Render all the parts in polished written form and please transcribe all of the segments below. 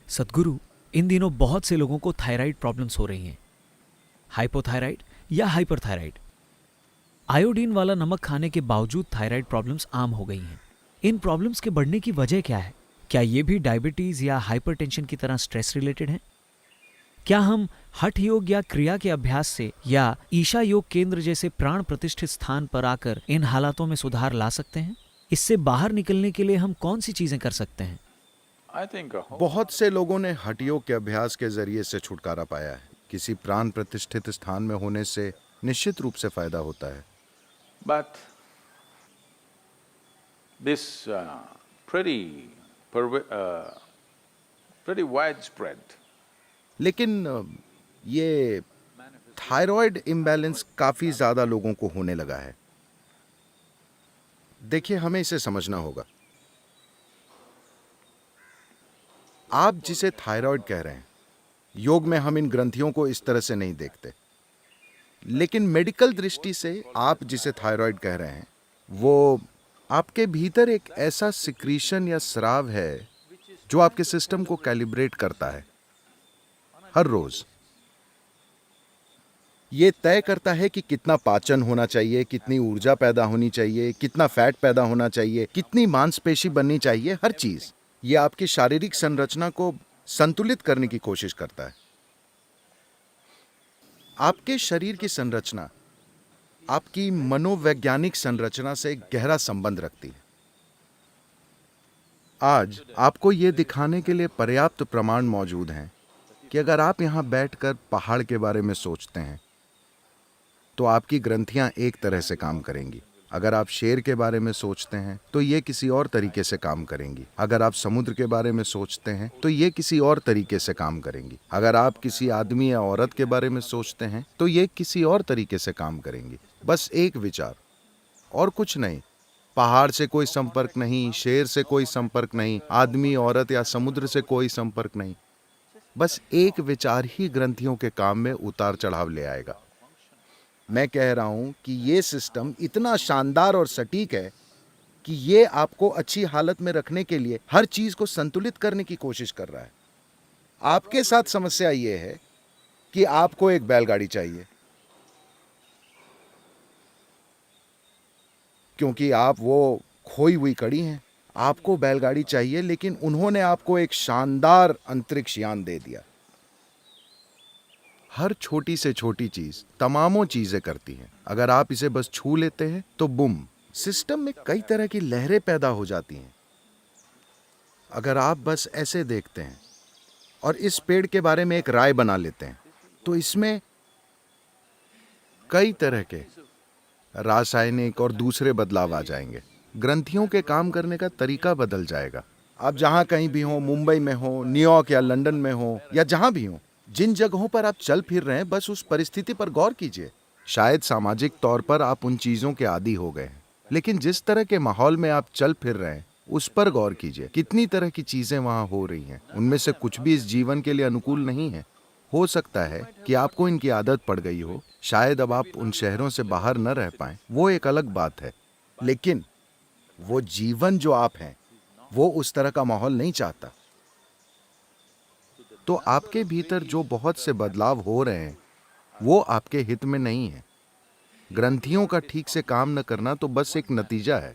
सद्गुरु, इन दिनों बहुत से लोगों को थायराइड प्रॉब्लम्स हो रही हैं। हाइपोथायराइड या हाइपरथायराइड। आयोडीन वाला नमक खाने के बावजूद थायराइड प्रॉब्लम्स आम हो गई हैं। इन प्रॉब्लम्स के बढ़ने की वजह क्या है? क्या ये भी डायबिटीज या हाइपरटेंशन की तरह स्ट्रेस रिलेटेड है? क्या हम हठ योग या क्रिया के अभ्यास से या ईशा योग केंद्र जैसे प्राण प्रतिष्ठित स्थान पर आकर इन हालातों में सुधार ला सकते हैं? इससे बाहर निकलने के लिए हम कौन सी चीजें कर सकते हैं? बहुत से लोगों ने हठ योग के अभ्यास के जरिए से छुटकारा पाया है। किसी प्राण प्रतिष्ठित स्थान में होने से निश्चित रूप से फायदा होता है। But this pretty widespread. लेकिन ये थायराइड इम्बैलेंस काफी ज्यादा लोगों को होने लगा है। देखिए, हमें इसे समझना होगा। आप जिसे थायराइड कह रहे हैं, योग में हम इन ग्रंथियों को इस तरह से नहीं देखते, लेकिन मेडिकल दृष्टि से आप जिसे थायराइड कह रहे हैं वो आपके भीतर एक ऐसा सिक्रीशन या स्राव है जो आपके सिस्टम को कैलिब्रेट करता है हर रोज। ये तय करता है कि कितना पाचन होना चाहिए, कितनी ऊर्जा पैदा होनी चाहिए, कितना फैट पैदा होना चाहिए, कितनी मांसपेशी बननी चाहिए। हर चीज ये आपकी शारीरिक संरचना को संतुलित करने की कोशिश करता है। आपके शरीर की संरचना आपकी मनोवैज्ञानिक संरचना से गहरा संबंध रखती है। आज आपको यह दिखाने के लिए पर्याप्त प्रमाण मौजूद हैं कि अगर आप यहां बैठकर पहाड़ के बारे में सोचते हैं तो आपकी ग्रंथियां एक तरह से काम करेंगी। अगर आप शेर के बारे में सोचते हैं तो ये किसी और तरीके से काम करेंगी। अगर आप समुद्र के बारे में सोचते हैं तो ये किसी और तरीके से काम करेंगी। अगर आप किसी आदमी या औरत के बारे में सोचते हैं तो ये किसी और तरीके से काम करेंगी। बस एक विचार और कुछ नहीं। पहाड़ से कोई संपर्क नहीं, शेर से कोई संपर्क नहीं, आदमी, औरत या समुद्र से कोई संपर्क नहीं। बस एक विचार ही ग्रंथियों के काम में उतार चढ़ाव ले आएगा। मैं कह रहा हूं कि ये सिस्टम इतना शानदार और सटीक है कि ये आपको अच्छी हालत में रखने के लिए हर चीज को संतुलित करने की कोशिश कर रहा है। आपके साथ समस्या ये है कि आपको एक बैलगाड़ी चाहिए, क्योंकि आप वो खोई हुई कड़ी हैं। आपको बैलगाड़ी चाहिए, लेकिन उन्होंने आपको एक शानदार अंतरिक्ष यान दे दिया। हर छोटी से छोटी चीज तमामों चीजें करती हैं। अगर आप इसे बस छू लेते हैं तो बुम, सिस्टम में कई तरह की लहरें पैदा हो जाती हैं। अगर आप बस ऐसे देखते हैं और इस पेड़ के बारे में एक राय बना लेते हैं तो इसमें कई तरह के रासायनिक और दूसरे बदलाव आ जाएंगे। ग्रंथियों के काम करने का तरीका बदल जाएगा। आप जहां कहीं भी हो, मुंबई में हो, न्यूयॉर्क या लंदन में हो या जहां भी हो, जिन जगहों पर आप चल फिर रहे हैं, बस उस परिस्थिति पर गौर कीजिए। शायद सामाजिक तौर पर आप उन चीजों के आदी हो गए हैं, लेकिन जिस तरह के माहौल में आप चल फिर रहे हैं उस पर गौर कीजिए। कितनी तरह की चीजें वहां हो रही हैं। उनमें से कुछ भी इस जीवन के लिए अनुकूल नहीं है। हो सकता है कि आपको इनकी आदत पड़ गई हो। शायद अब आप उन शहरों से बाहर न रह पाएं, वो एक अलग बात है, लेकिन वो जीवन जो आप हैं वो उस तरह का माहौल नहीं चाहता। तो आपके भीतर जो बहुत से बदलाव हो रहे हैं वो आपके हित में नहीं है। ग्रंथियों का ठीक से काम न करना तो बस एक नतीजा है।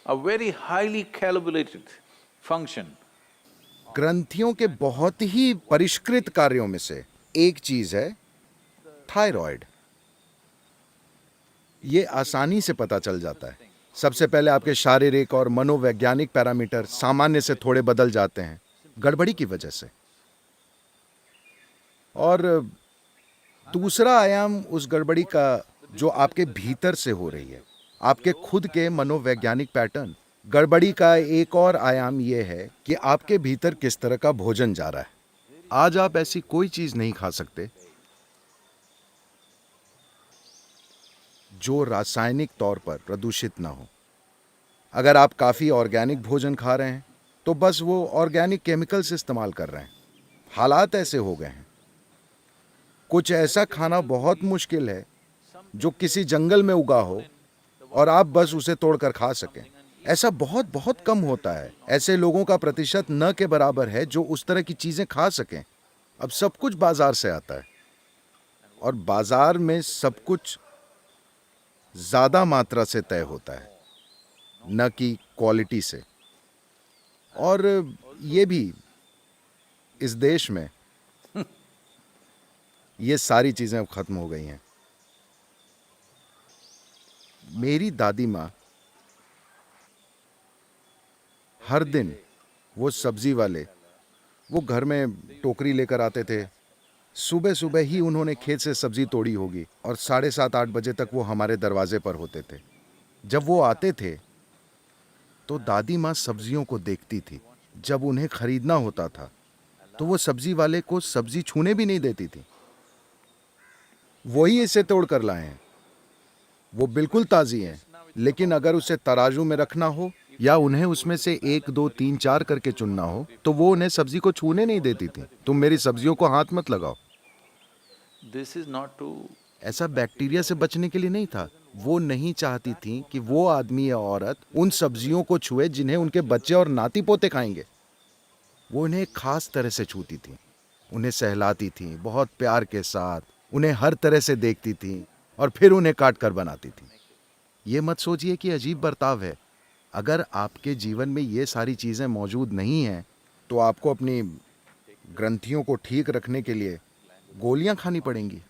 A very highly calibrated function. ग्रंथियों के बहुत ही परिष्कृत कार्यों में से एक चीज है थायराइड। ये आसानी से पता चल जाता है। सबसे पहले आपके शारीरिक और मनोवैज्ञानिक पैरामीटर सामान्य से थोड़े बदल जाते हैं गड़बड़ी की वजह से। और दूसरा आयाम उस गड़बड़ी का जो आपके भीतर से हो रही है, आपके खुद के मनोवैज्ञानिक पैटर्न। गड़बड़ी का एक और आयाम यह है कि आपके भीतर किस तरह का भोजन जा रहा है। आज आप ऐसी कोई चीज नहीं खा सकते जो रासायनिक तौर पर प्रदूषित ना हो। अगर आप काफी ऑर्गेनिक भोजन खा रहे हैं तो बस वो ऑर्गेनिक केमिकल्स इस्तेमाल कर रहे हैं। हालात ऐसे हो गए हैं। कुछ ऐसा खाना बहुत मुश्किल है जो किसी जंगल में उगा हो और आप बस उसे तोड़कर खा सकें। ऐसा बहुत बहुत कम होता है। ऐसे लोगों का प्रतिशत न के बराबर है जो उस तरह की चीजें खा सकें। अब सब कुछ बाजार से आता है और बाजार में सब कुछ ज्यादा मात्रा से तय होता है, न कि क्वालिटी से। और ये भी इस देश में ये सारी चीजें अब खत्म हो गई हैं। मेरी दादी माँ हर दिन, वो सब्जी वाले, वो घर में टोकरी लेकर आते थे। सुबह सुबह ही उन्होंने खेत से सब्जी तोड़ी होगी और 7:30-8 बजे तक वो हमारे दरवाजे पर होते थे। जब वो आते थे तो दादी माँ सब्जियों को देखती थी। जब उन्हें खरीदना होता था तो वो सब्जी वाले को सब्जी छूने भी नहीं देती थी। वही इसे तोड़ कर लाए हैं, वो बिल्कुल ताजी हैं, लेकिन अगर उसे तराजू में रखना हो या उन्हें उसमें से 1, 2, 3, 4 करके चुनना हो तो वो उन्हें सब्जी को छूने नहीं देती थी। तुम मेरी सब्जियों को हाथ मत लगाओ। This is not to ऐसा बैक्टीरिया से बचने के लिए नहीं था। वो नहीं चाहती थी कि वो आदमी या औरत उन सब्जियों को छुए जिन्हें उनके बच्चे और नाती पोते खाएंगे। वो उन्हें एक खास तरह से छूती थी, उन्हें सहलाती थी, बहुत प्यार के साथ उन्हें हर तरह से देखती थी और फिर उन्हें काट कर बनाती थी। ये मत सोचिए कि अजीब बर्ताव है। अगर आपके जीवन में ये सारी चीज़ें मौजूद नहीं हैं तो आपको अपनी ग्रंथियों को ठीक रखने के लिए गोलियां खानी पड़ेंगी,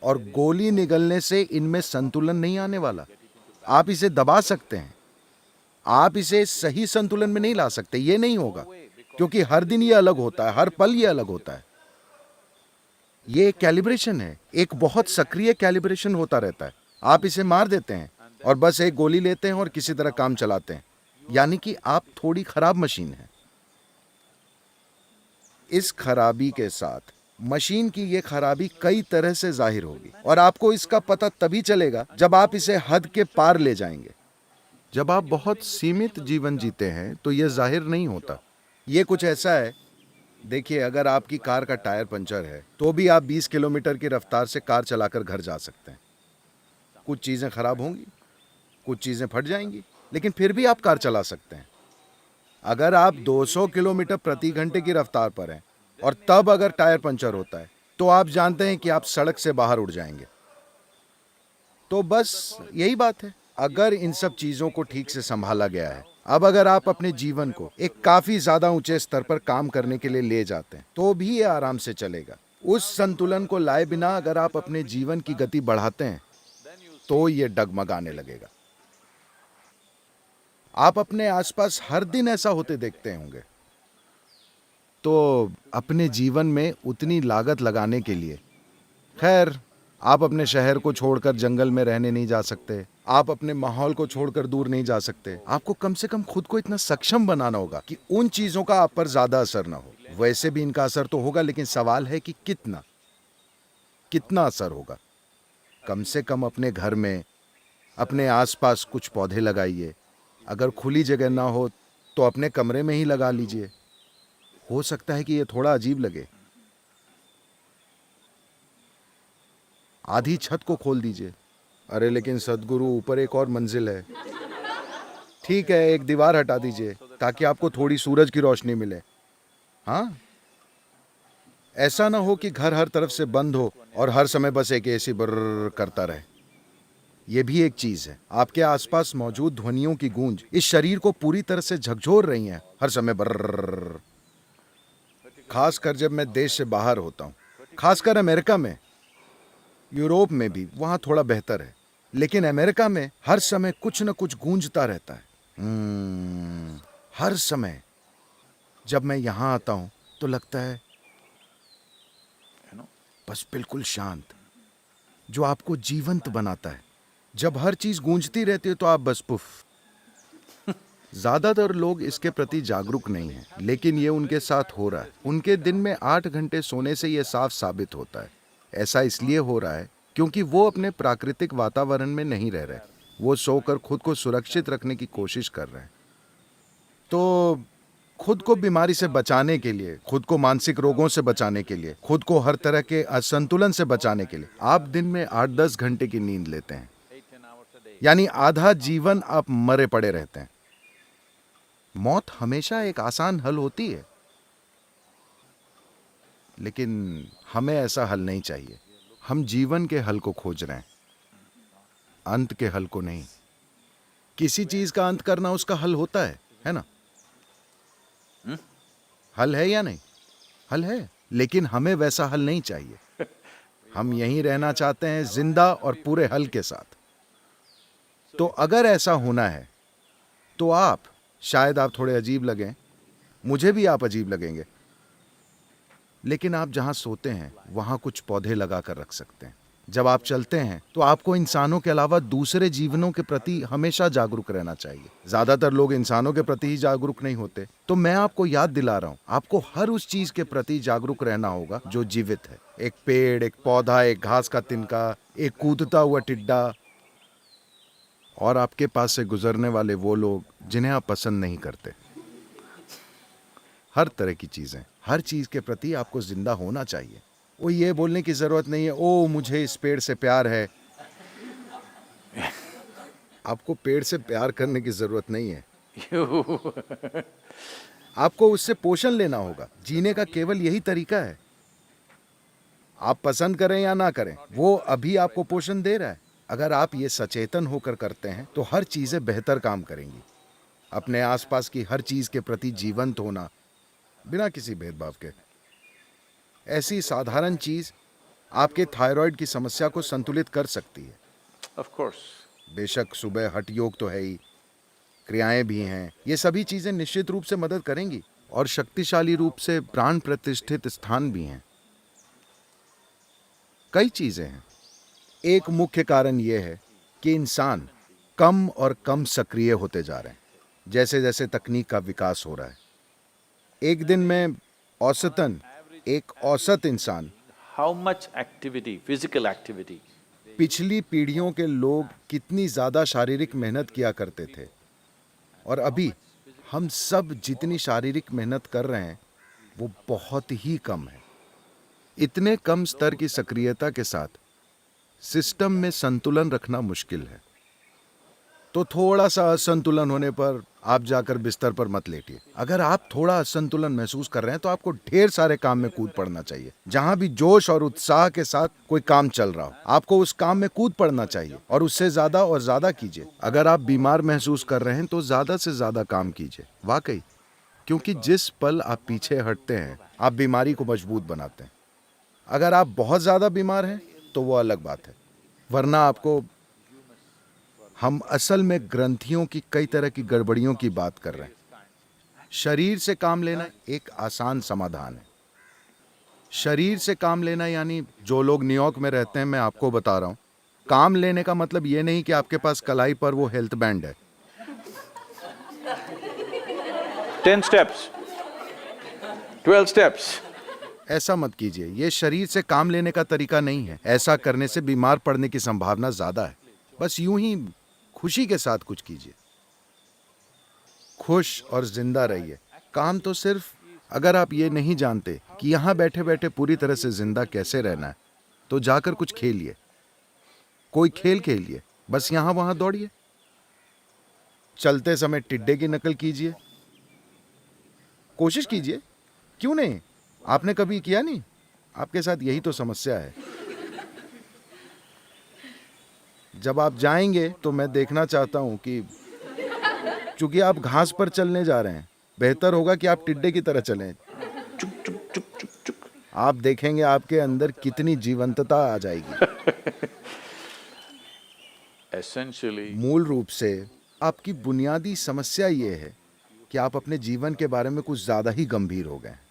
और गोली निगलने से इनमें संतुलन नहीं आने वाला। आप इसे दबा सकते हैं, आप इसे सही संतुलन में नहीं ला सकते। ये नहीं होगा, क्योंकि हर दिन ये अलग होता है, हर पल ये अलग होता है। ये एक कैलिब्रेशन है, एक बहुत सक्रिय कैलिब्रेशन होता रहता है। आप इसे मार देते हैं और बस एक गोली लेते हैं और किसी तरह काम चलाते हैं, यानी कि आप थोड़ी खराब मशीन हैं। इस खराबी के साथ मशीन की ये खराबी कई तरह से जाहिर होगी और आपको इसका पता तभी चलेगा जब आप इसे हद के पार ले जाएंगे। जब आप बहुत सीमित जीवन जीते हैं तो ये जाहिर नहीं होता। ये कुछ ऐसा है, देखिए, अगर आपकी कार का टायर पंचर है तो भी आप 20 किलोमीटर की रफ्तार से कार चलाकर घर जा सकते हैं। कुछ चीज़ें खराब होंगी, कुछ चीज़ें फट जाएंगी, लेकिन फिर भी आप कार चला सकते हैं। अगर आप 200 किलोमीटर प्रति घंटे की रफ्तार पर हैं और तब अगर टायर पंचर होता है तो आप जानते हैं कि आप सड़क से बाहर उड़ जाएंगे। तो बस यही बात है। अगर इन सब चीज़ों को ठीक से संभाला गया है, अब अगर आप अपने जीवन को एक काफ़ी ज़्यादा ऊंचे स्तर पर काम करने के लिए ले जाते हैं तो भी ये आराम से चलेगा। उस संतुलन को लाए बिना अगर आप अपने जीवन की गति बढ़ाते हैं तो ये डगमगाने लगेगा। आप अपने आसपास हर दिन ऐसा होते देखते होंगे। तो अपने जीवन में उतनी लागत लगाने के लिए, खैर, आप अपने शहर को छोड़कर जंगल में रहने नहीं जा सकते, आप अपने माहौल को छोड़कर दूर नहीं जा सकते। आपको कम से कम खुद को इतना सक्षम बनाना होगा कि उन चीजों का आप पर ज्यादा असर ना हो। वैसे भी इनका असर तो होगा, लेकिन सवाल है कि कितना असर होगा। कम से कम अपने घर में, अपने आसपास कुछ पौधे लगाइए। अगर खुली जगह ना हो तो अपने कमरे में ही लगा लीजिए। हो सकता है कि ये थोड़ा अजीब लगे। आधी छत को खोल दीजिए। अरे लेकिन सदगुरु, ऊपर एक और मंजिल है। ठीक है, एक दीवार हटा दीजिए ताकि आपको थोड़ी सूरज की रोशनी मिले। हाँ, ऐसा ना हो कि घर हर तरफ से बंद हो और हर समय बस एक एसी बर्र करता रहे। यह भी एक चीज है। आपके आसपास मौजूद ध्वनियों की गूंज इस शरीर को पूरी तरह से झकझोर रही हैं, हर समय बर्र। खासकर जब मैं देश से बाहर होता हूँ, खासकर अमेरिका में, यूरोप में भी वहाँ थोड़ा बेहतर है, लेकिन अमेरिका में हर समय कुछ न कुछ गूंजता रहता है। हर समय जब मैं यहाँ आता हूँ तो लगता है बस बिल्कुल शांत, जो आपको जीवंत बनाता है। जब हर चीज गूंजती रहती है तो आप बस पुफ। ज्यादातर लोग इसके प्रति जागरूक नहीं हैं, लेकिन ये उनके साथ हो रहा है। उनके दिन में 8 घंटे सोने से ये साफ साबित होता है। ऐसा इसलिए हो रहा है क्योंकि वो अपने प्राकृतिक वातावरण में नहीं रह रहे। वो सोकर खुद को सुरक्षित रखने की कोशिश कर रहे हैं। तो खुद को बीमारी से बचाने के लिए, खुद को मानसिक रोगों से बचाने के लिए, खुद को हर तरह के असंतुलन से बचाने के लिए आप दिन में 8-10 घंटे की नींद लेते हैं। यानी आधा जीवन आप मरे पड़े रहते हैं। मौत हमेशा एक आसान हल होती है, लेकिन हमें ऐसा हल नहीं चाहिए। हम जीवन के हल को खोज रहे हैं, अंत के हल को नहीं। किसी चीज का अंत करना उसका हल होता है ना? हल है या नहीं? हल है, लेकिन हमें वैसा हल नहीं चाहिए। हम यहीं रहना चाहते हैं, जिंदा और पूरे हल के साथ। तो अगर ऐसा होना है तो आप, शायद आप थोड़े अजीब लगें, मुझे भी आप अजीब लगेंगे, लेकिन आप जहां सोते हैं वहां कुछ पौधे लगा कर रख सकते हैं। जब आप चलते हैं तो आपको इंसानों के अलावा दूसरे जीवनों के प्रति हमेशा जागरूक रहना चाहिए। ज्यादातर लोग इंसानों के प्रति ही जागरूक नहीं होते। तो मैं आपको याद दिला रहा हूं, आपको हर उस चीज के प्रति जागरूक रहना होगा जो जीवित है। एक पेड़, एक पौधा, एक घास का तिनका, एक कूदता हुआ टिड्डा, और आपके पास से गुजरने वाले वो लोग जिन्हें आप पसंद नहीं करते। हर तरह की चीजें, हर चीज के प्रति आपको जिंदा होना चाहिए। वो ये बोलने की जरूरत नहीं है, ओ मुझे इस पेड़ से प्यार है। आपको पेड़ से प्यार करने की जरूरत नहीं है। आपको उससे पोषण लेना होगा। जीने का केवल यही तरीका है। आप पसंद करें या ना करें, वो अभी आपको पोषण दे रहा है। अगर आप ये सचेतन होकर करते हैं तो हर चीजें बेहतर काम करेंगी। अपने आसपास की हर चीज के प्रति जीवंत होना, बिना किसी भेदभाव के। ऐसी साधारण चीज आपके थायराइड की समस्या को संतुलित कर सकती है। Of course. बेशक सुबह हठ योग तो है ही, क्रियाएं भी हैं। ये सभी चीजें निश्चित रूप से मदद करेंगी, और शक्तिशाली रूप से प्राण प्रतिष्ठित स्थान भी हैं। कई चीजें हैं। एक मुख्य कारण यह है कि इंसान कम और कम सक्रिय होते जा रहे हैं, जैसे जैसे तकनीक का विकास हो रहा है। एक दिन में औसतन एक औसत इंसान, How much activity, physical activity? पिछली पीढ़ियों के लोग कितनी ज्यादा शारीरिक मेहनत किया करते थे, और अभी हम सब जितनी शारीरिक मेहनत कर रहे हैं वो बहुत ही कम है। इतने कम स्तर की सक्रियता के साथ सिस्टम में संतुलन रखना मुश्किल है। तो थोड़ा सा असंतुलन होने पर आप जाकर बिस्तर पर मत लेटिए। अगर आप थोड़ा असंतुलन महसूस कर रहे हैं तो आपको ढेर सारे काम में कूद पड़ना चाहिए। जहां भी जोश और उत्साह के साथ कोई काम चल रहा हो, आपको उस काम में कूद पड़ना चाहिए, और उससे ज्यादा और ज्यादा कीजिए। अगर आप बीमार महसूस कर रहे हैं तो ज्यादा से ज्यादा काम कीजिए, वाकई, क्योंकि जिस पल आप पीछे हटते हैं आप बीमारी को मजबूत बनाते हैं। अगर आप बहुत ज्यादा बीमार हैं तो वो अलग बात है, वरना आपको, हम असल में ग्रंथियों की कई तरह की गड़बड़ियों की बात कर रहे हैं। शरीर से काम लेना एक आसान समाधान है। शरीर से काम लेना यानी, जो लोग न्यूयॉर्क में रहते हैं, मैं आपको बता रहा हूं, काम लेने का मतलब ये नहीं कि आपके पास कलाई पर वो हेल्थ बैंड है। 10 steps, 12 steps. ऐसा मत कीजिए। ये शरीर से काम लेने का तरीका नहीं है। ऐसा करने से बीमार पड़ने की संभावना ज्यादा है। बस यूं ही खुशी के साथ कुछ कीजिए, खुश और जिंदा रहिए। काम तो सिर्फ, अगर आप ये नहीं जानते कि यहां बैठे बैठे पूरी तरह से जिंदा कैसे रहना है, तो जाकर कुछ खेलिए, कोई खेल खेलिए, बस यहां वहां दौड़िए, चलते समय टिड्डे की नकल कीजिए, कोशिश कीजिए। क्यों नहीं? आपने कभी किया नहीं? आपके साथ यही तो समस्या है। जब आप जाएंगे तो मैं देखना चाहता हूं कि, चूंकि आप घास पर चलने जा रहे हैं, बेहतर होगा कि आप टिड्डे की तरह चलें। Chuk, chuk, chuk, chuk, chuk. आप देखेंगे आपके अंदर कितनी जीवंतता आ जाएगी। Essentially, मूल रूप से आपकी बुनियादी समस्या ये है कि आप अपने जीवन के बारे में कुछ ज्यादा ही गंभीर हो गए हैं।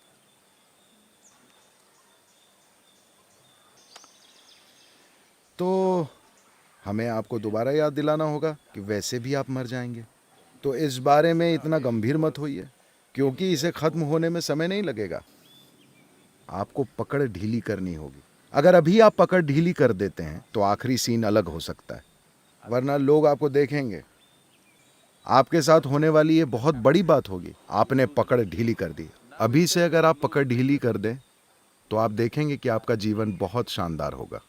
तो हमें आपको दोबारा याद दिलाना होगा कि वैसे भी आप मर जाएंगे। तो इस बारे में इतना गंभीर मत होइए, क्योंकि इसे खत्म होने में समय नहीं लगेगा। आपको पकड़ ढीली करनी होगी। अगर अभी आप पकड़ ढीली कर देते हैं तो आखिरी सीन अलग हो सकता है, वरना लोग आपको देखेंगे। आपके साथ होने वाली ये बहुत बड़ी बात होगी, आपने पकड़ ढीली कर दी। अभी से अगर आप पकड़ ढीली कर दें तो आप देखेंगे कि आपका जीवन बहुत शानदार होगा।